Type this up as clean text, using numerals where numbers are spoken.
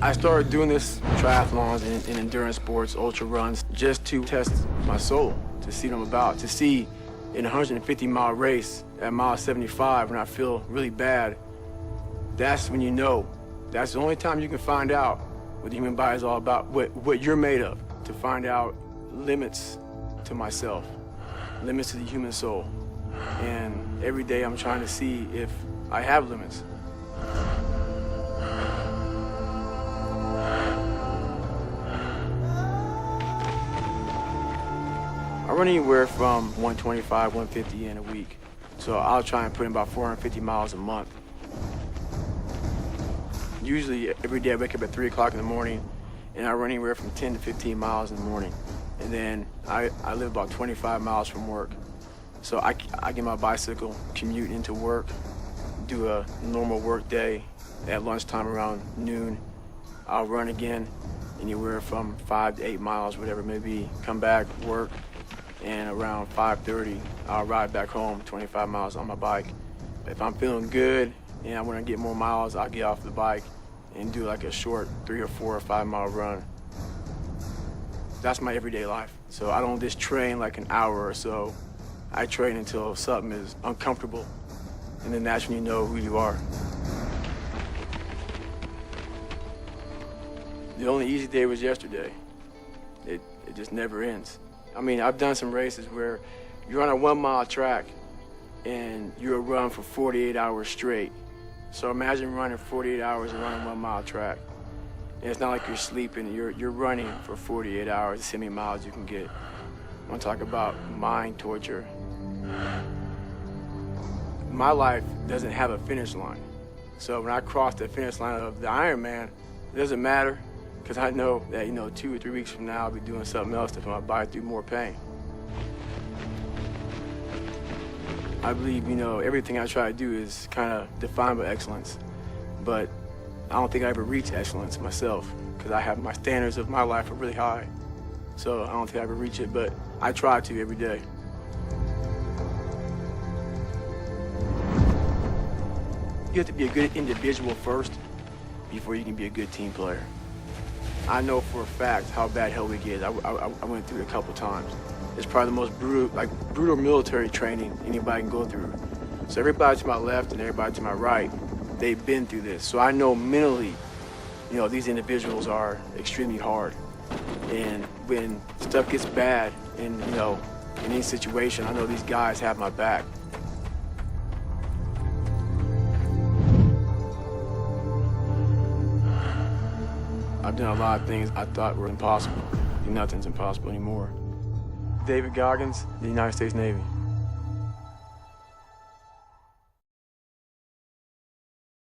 I started doing this triathlons and endurance sports, ultra runs, just to test my soul, to see what I'm about, to see in a 150-mile race at mile 75 when I feel really bad. That's when you know. That's the only time you can find out what the human body is all about, what you're made of, to find out limits to myself, limits to the human soul. And every day I'm trying to see if I have limits. I run anywhere from 125, 150 in a week. So I'll try and put in about 450 miles a month. Usually every day I wake up at 3 o'clock in the morning and I run anywhere from 10 to 15 miles in the morning. And then I live about 25 miles from work. So I get my bicycle, commute into work, do a normal work day. At lunchtime around noon, I'll run again, anywhere from 5 to 8 miles, whatever it may be. Come back, work, and around 5:30, I'll ride back home, 25 miles on my bike. If I'm feeling good and I want to get more miles, I'll get off the bike and do like a short 3 or 4 or 5 mile run. That's my everyday life. So I don't just train like an hour or so. I train until something is uncomfortable, and then that's when you know who you are. The only easy day was yesterday. It just never ends. I mean, I've done some races where you're on a 1 mile track and you'll run for 48 hours straight. So imagine running 48 hours and running 1 mile track. And it's not like you're sleeping, you're running for 48 hours, to see how many miles you can get. I want to talk about mind torture. My life doesn't have a finish line. So when I cross the finish line of the Ironman, it doesn't matter, because I know that, 2 or 3 weeks from now, I'll be doing something else to put my body through more pain. I believe, everything I try to do is kind of defined by excellence, but I don't think I ever reach excellence myself, because my standards of my life are really high. So I don't think I ever reach it, but I try to every day. You have to be a good individual first before you can be a good team player. I know for a fact how bad hell we get. I went through it a couple times. It's probably the most brutal military training anybody can go through. So everybody to my left and everybody to my right, they've been through this. So I know mentally, these individuals are extremely hard. And when stuff gets bad in any situation, I know these guys have my back. I've done a lot of things I thought were impossible. Nothing's impossible anymore. David Goggins, the United States Navy.